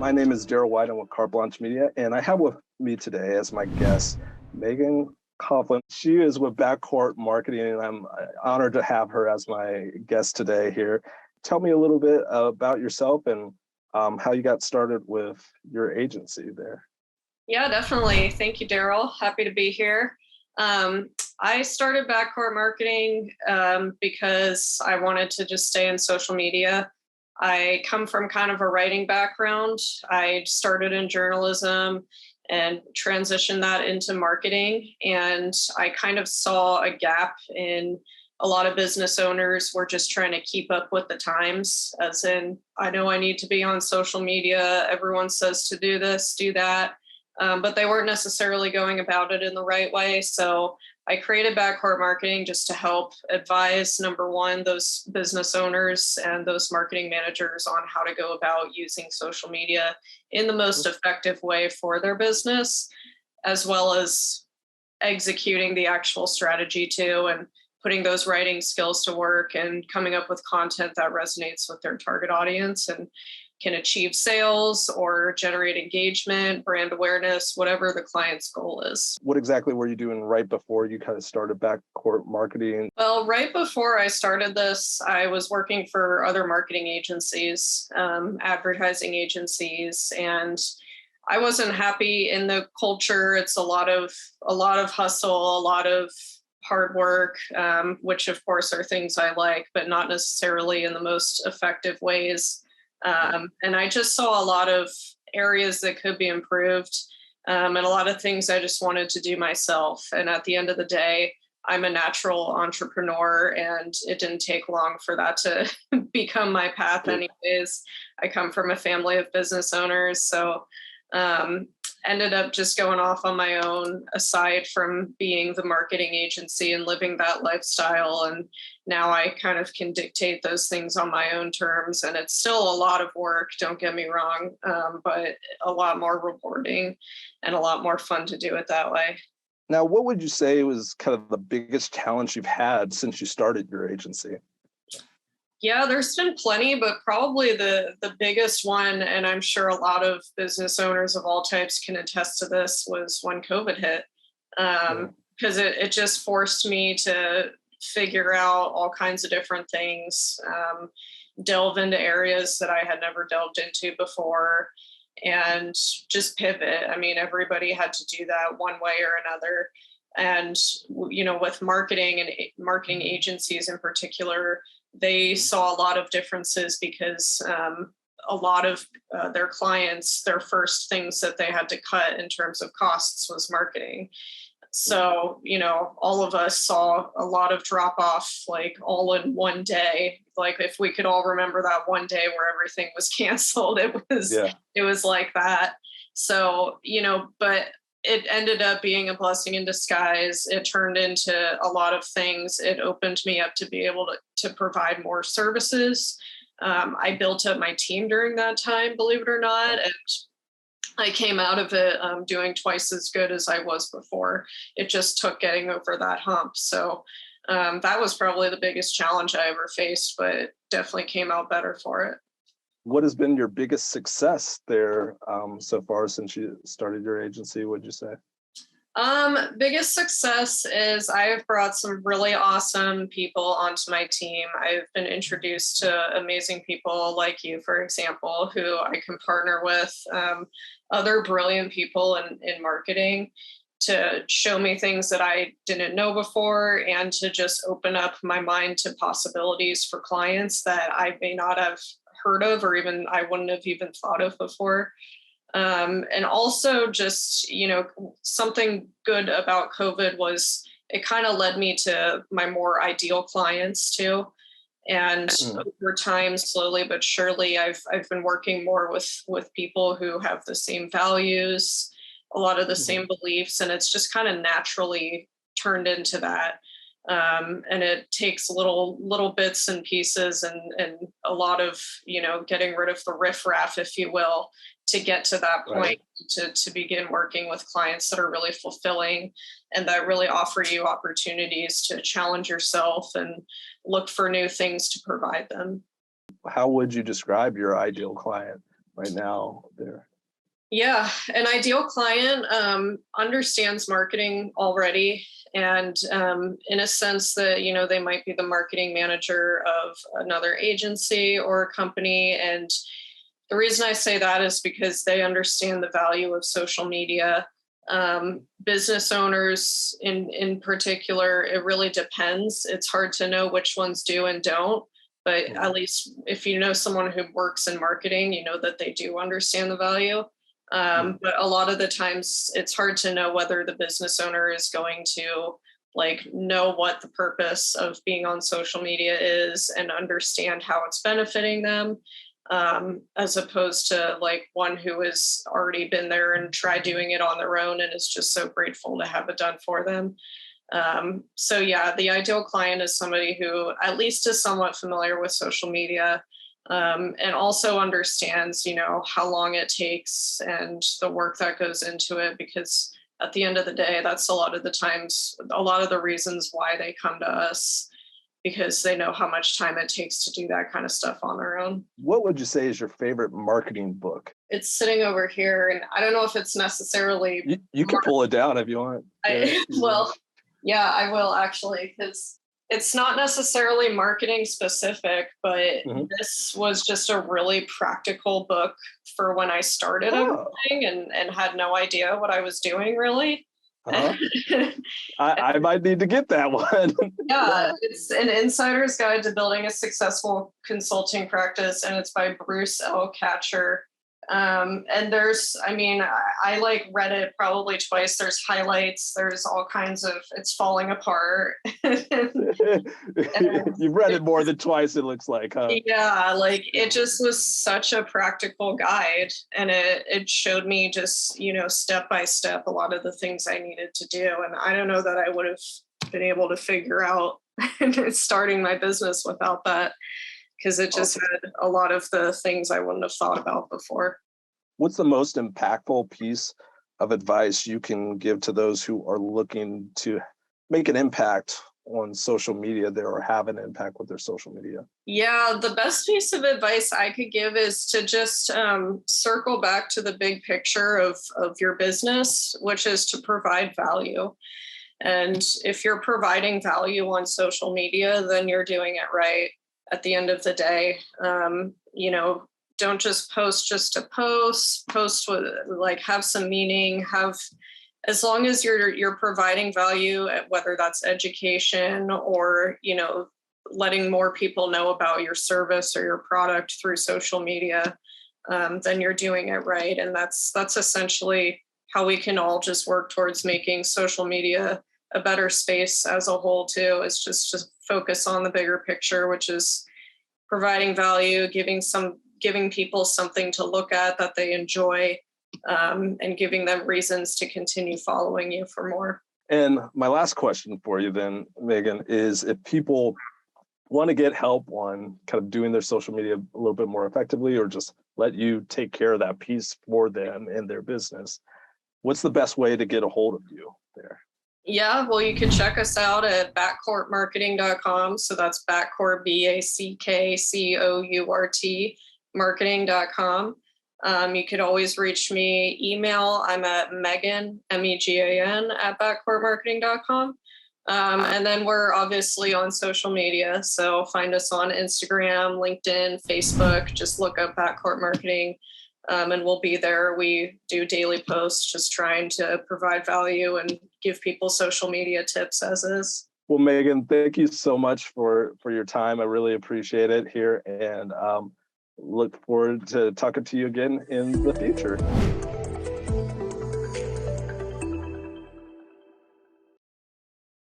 My name is Darrell White. I'm with Carte Blanche Media, and I have with me today as my guest, Megan Coghlan. She is with BackCourt Marketing, and I'm honored to have her as my guest today here. Tell me a little bit about yourself and how you got started with your agency there. Yeah, definitely. Thank you, Darrell. Happy to be here. I started BackCourt Marketing because I wanted to just stay in social media. I come from kind of a writing background. I started in journalism and transitioned that into marketing. And I kind of saw a gap in a lot of business owners were just trying to keep up with the times, as in, I know I need to be on social media. Everyone says to do this, do that. But they weren't necessarily going about it in the right way. So I created BackCourt Marketing just to help advise, number one, those business owners and those marketing managers on how to go about using social media in the most effective way for their business, as well as executing the actual strategy too, and putting those writing skills to work and coming up with content that resonates with their target audience and can achieve sales or generate engagement, brand awareness, whatever the client's goal is. What exactly were you doing right before you kind of started BackCourt Marketing? Well, right before I started this, I was working for other marketing agencies, advertising agencies, and I wasn't happy in the culture. It's a lot of hustle, a lot of hard work, which of course are things I like, but not necessarily in the most effective ways. And I just saw a lot of areas that could be improved, and a lot of things I just wanted to do myself. And at the end of the day, I'm a natural entrepreneur, and it didn't take long for that to become my path anyways. I come from a family of business owners, so ended up just going off on my own, aside from being the marketing agency and living that lifestyle. And now I kind of can dictate those things on my own terms. And it's still a lot of work, don't get me wrong, but a lot more rewarding and a lot more fun to do it that way. Now, what would you say was kind of the biggest challenge you've had since you started your agency? Yeah, there's been plenty, but probably the biggest one, and I'm sure a lot of business owners of all types can attest to this, was when COVID hit. Because it just forced me to figure out all kinds of different things, delve into areas that I had never delved into before, and just pivot. I mean, everybody had to do that one way or another. And, with marketing and marketing agencies in particular, they saw a lot of differences because a lot of their clients, their first things that they had to cut in terms of costs was marketing. So, all of us saw a lot of drop off, like all in one day. Like if we could all remember that one day where everything was canceled, it was like that. So, but it ended up being a blessing in disguise. It turned into a lot of things. It opened me up to be able to provide more services. I built up my team during that time, believe it or not. And I came out of it doing twice as good as I was before. It just took getting over that hump. So that was probably the biggest challenge I ever faced, but definitely came out better for it. What has been your biggest success there so far since you started your agency, would you say? Biggest success is I've brought some really awesome people onto my team. I've been introduced to amazing people like you, for example, who I can partner with, other brilliant people in marketing to show me things that I didn't know before, and to just open up my mind to possibilities for clients that I may not have heard of, or even I wouldn't have even thought of before. And also just, something good about COVID was it kind of led me to my more ideal clients too. And over time, slowly but surely, I've been working more with people who have the same values, a lot of the same beliefs, and it's just kind of naturally turned into that. And it takes little bits and pieces and a lot of, getting rid of the riffraff, if you will, to get to that point, to begin working with clients that are really fulfilling and that really offer you opportunities to challenge yourself and look for new things to provide them. How would you describe your ideal client? right now there? Yeah, an ideal client understands marketing already, and in a sense that they might be the marketing manager of another agency or company. And the reason I say that is because they understand the value of social media. Business owners in particular, it really depends. It's hard to know which ones do and don't. But at least if you know someone who works in marketing, you know that they do understand the value. But a lot of the times it's hard to know whether the business owner is going to know what the purpose of being on social media is and understand how it's benefiting them, as opposed to one who has already been there and tried doing it on their own and is just so grateful to have it done for them. So yeah, the ideal client is somebody who at least is somewhat familiar with social media, and also understands, how long it takes and the work that goes into it, because at the end of the day, that's a lot of the times, a lot of the reasons why they come to us, because they know how much time it takes to do that kind of stuff on their own. What would you say is your favorite marketing book? It's sitting over here, and I don't know if it's necessarily. You can pull it down if you want. Well, yeah, I will actually, because it's not necessarily marketing specific, but this was just a really practical book for when I started everything and had no idea what I was doing really. I might need to get that one. Yeah, it's an insider's guide to building a successful consulting practice, and it's by Bruce L. Catcher. And I read it probably twice. There's highlights, there's all kinds of, it's falling apart. You've read it more than twice, it looks like, huh? Yeah, it just was such a practical guide, and it showed me just, step by step a lot of the things I needed to do. And I don't know that I would have been able to figure out starting my business without that, because it just had a lot of the things I wouldn't have thought about before. What's the most impactful piece of advice you can give to those who are looking to make an impact on social media there, or have an impact with their social media? Yeah, the best piece of advice I could give is to just circle back to the big picture of your business, which is to provide value. And if you're providing value on social media, then you're doing it right. At the end of the day, don't just post to post with have some meaning, as long as you're providing value, whether that's education or, letting more people know about your service or your product through social media, then you're doing it right. And that's essentially how we can all just work towards making social media a better space as a whole too, is just to focus on the bigger picture, which is providing value, giving people something to look at that they enjoy, and giving them reasons to continue following you for more. And my last question for you then, Megan, is if people want to get help on kind of doing their social media a little bit more effectively, or just let you take care of that piece for them and their business, what's the best way to get a hold of you there? Yeah, well, you can check us out at backcourtmarketing.com. So that's BackCourt, BackCourt marketing.com. You could always reach me email. I'm at Megan, Megan at backcourtmarketing.com. And then we're obviously on social media. So find us on Instagram, LinkedIn, Facebook, just look up BackCourt Marketing. And we'll be there. We do daily posts, just trying to provide value and give people social media tips as is. Well, Megan, thank you so much for your time. I really appreciate it here, and look forward to talking to you again in the future.